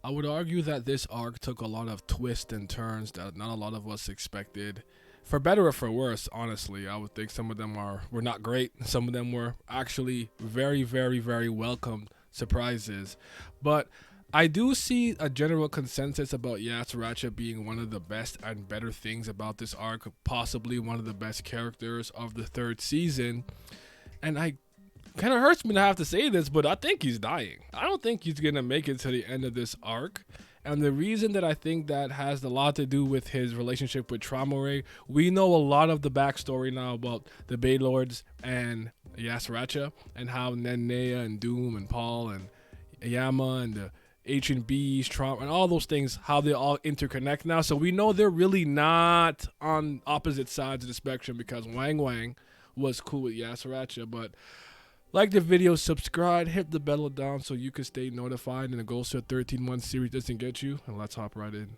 I would argue that this arc took a lot of twists and turns that not a lot of us expected. For better or for worse, honestly, I would think some of them were not great. Some of them were actually very, very, very welcome surprises. But I do see a general consensus about Yasratcha being one of the best and better things about this arc, possibly one of the best characters of the third season. And I kind of hurts me to have to say this, but I think he's dying. I don't think he's gonna make it to the end of this arc. And the reason that I think that has a lot to do with his relationship with Traumerei, we know a lot of the backstory now about the Baylords and Yasratcha and how Nenea and Doom and Paul and Yama and the H&B's, Trauma, and all those things, how they all interconnect now. So we know they're really not on opposite sides of the spectrum because Wang Wang was cool with Yasratcha, but like the video, subscribe, hit the bell down so you can stay notified and the Ghost of 13-month series doesn't get you. And let's hop right in.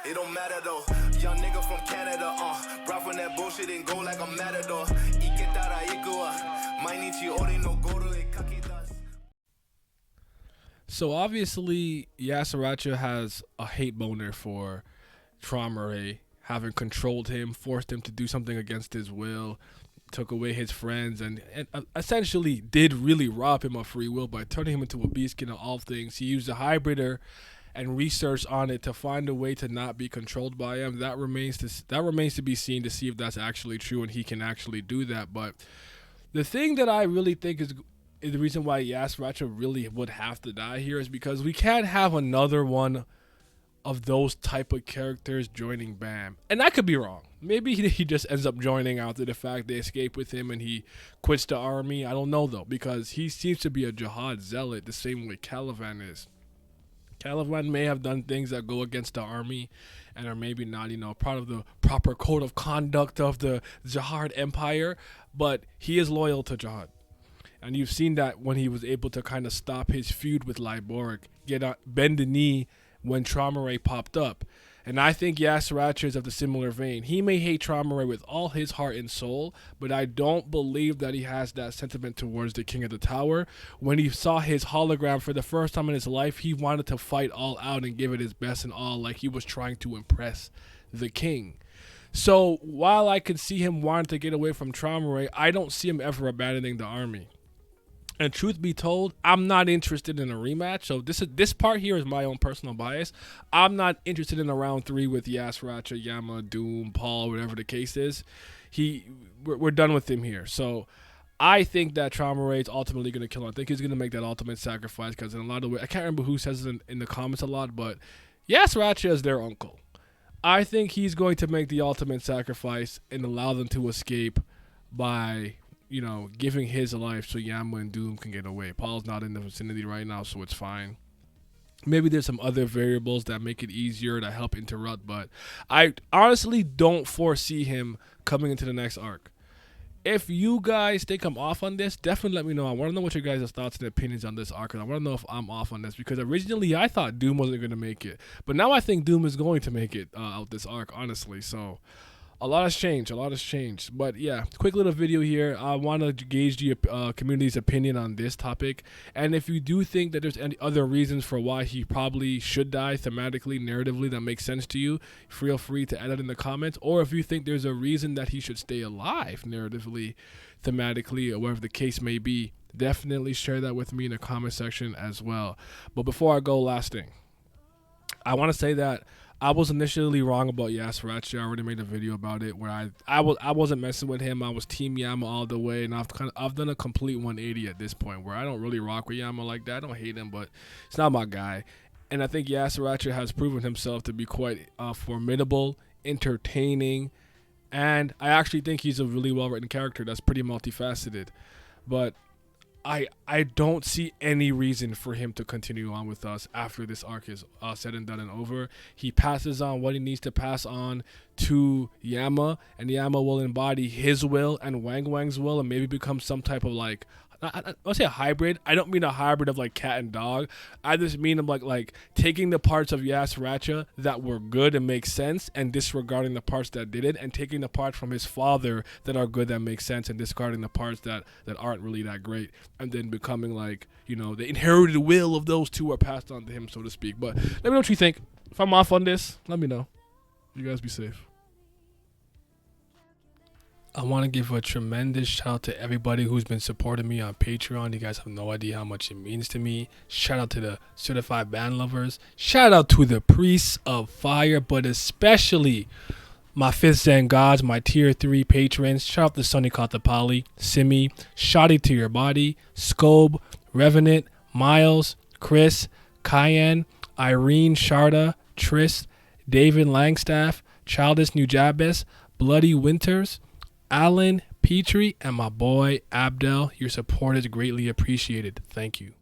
It don't matter though. Young nigga from Canada, brought from that bullshit and go like a matador. So obviously, Yasratcha has a hate boner for Traumerei, having controlled him, forced him to do something against his will, took away his friends, and essentially did really rob him of free will by turning him into a beastkin of all things. He used a hybrider and research on it to find a way to not be controlled by him. That remains to be seen to see if that's actually true and he can actually do that. But the thing that I really think is the reason why Yasratcha really would have to die here is because we can't have another one of those type of characters joining BAM. And I could be wrong. Maybe he just ends up joining after the fact they escape with him and he quits the army. I don't know though, because he seems to be a jihad zealot the same way Caliban is. Caliban may have done things that go against the army and are maybe not, part of the proper code of conduct of the jihad empire, but he is loyal to jihad. And you've seen that when he was able to kind of stop his feud with Liboric, bend the knee when Traumerei popped up. And I think Yasratcha is of the similar vein. He may hate Traumerei with all his heart and soul, but I don't believe that he has that sentiment towards the King of the Tower. When he saw his hologram for the first time in his life, he wanted to fight all out and give it his best and all, like he was trying to impress the king. So while I could see him wanting to get away from Traumerei, I don't see him ever abandoning the army. And truth be told, I'm not interested in a rematch. So this part here is my own personal bias. I'm not interested in a round 3 with Yasratcha, Yama, Doom, Paul, whatever the case is. We're done with him here. So I think that Traumerei is ultimately going to kill him. I think he's going to make that ultimate sacrifice because in a lot of ways, I can't remember who says it in the comments a lot, but Yasratcha is their uncle. I think he's going to make the ultimate sacrifice and allow them to escape by giving his life so Yama and Doom can get away. Paul's not in the vicinity right now, so it's fine. Maybe there's some other variables that make it easier to help interrupt, but I honestly don't foresee him coming into the next arc. If you guys think I'm off on this, definitely let me know. I want to know what your guys' thoughts and opinions on this arc. I want to know if I'm off on this because originally I thought Doom wasn't going to make it, but now I think Doom is going to make it out this arc, honestly. So a lot has changed. But yeah, quick little video here. I want to gauge the community's opinion on this topic. And if you do think that there's any other reasons for why he probably should die thematically, narratively, that makes sense to you, feel free to add it in the comments. Or if you think there's a reason that he should stay alive narratively, thematically, or whatever the case may be, definitely share that with me in the comment section as well. But before I go, last thing. I want to say that I was initially wrong about Yasratcha. I already made a video about it where I wasn't messing with him. I was Team Yama all the way, and I've done a complete 180 at this point where I don't really rock with Yama like that. I don't hate him, but it's not my guy. And I think Yasratcha has proven himself to be quite formidable, entertaining, and I actually think he's a really well-written character that's pretty multifaceted. But I don't see any reason for him to continue on with us after this arc is said and done and over. He passes on what he needs to pass on to Yama, and Yama will embody his will and Wang Wang's will and maybe become some type of like I'll say a hybrid. I don't mean a hybrid of like cat and dog. I just mean of like taking the parts of Yasratcha that were good and make sense, and disregarding the parts that didn't, and taking the parts from his father that are good that make sense, and discarding the parts that aren't really that great, and then becoming like, the inherited will of those two are passed on to him, so to speak. But let me know what you think. If I'm off on this, let me know. You guys be safe. I want to give a tremendous shout out to everybody who's been supporting me on Patreon. You guys have no idea how much it means to me. Shout out to the certified band lovers. Shout out to the priests of fire, but especially my fifth and gods, my tier 3 patrons. Shout out to Sonny Katapali, Simi, Shoddy to Your Body, Scobe, Revenant, Miles, Chris, Cayenne, Irene Sharda, Tris, David Langstaff, Childish Nujabes, Bloody Winters, Alan Petrie, and my boy Abdel. Your support is greatly appreciated. Thank you.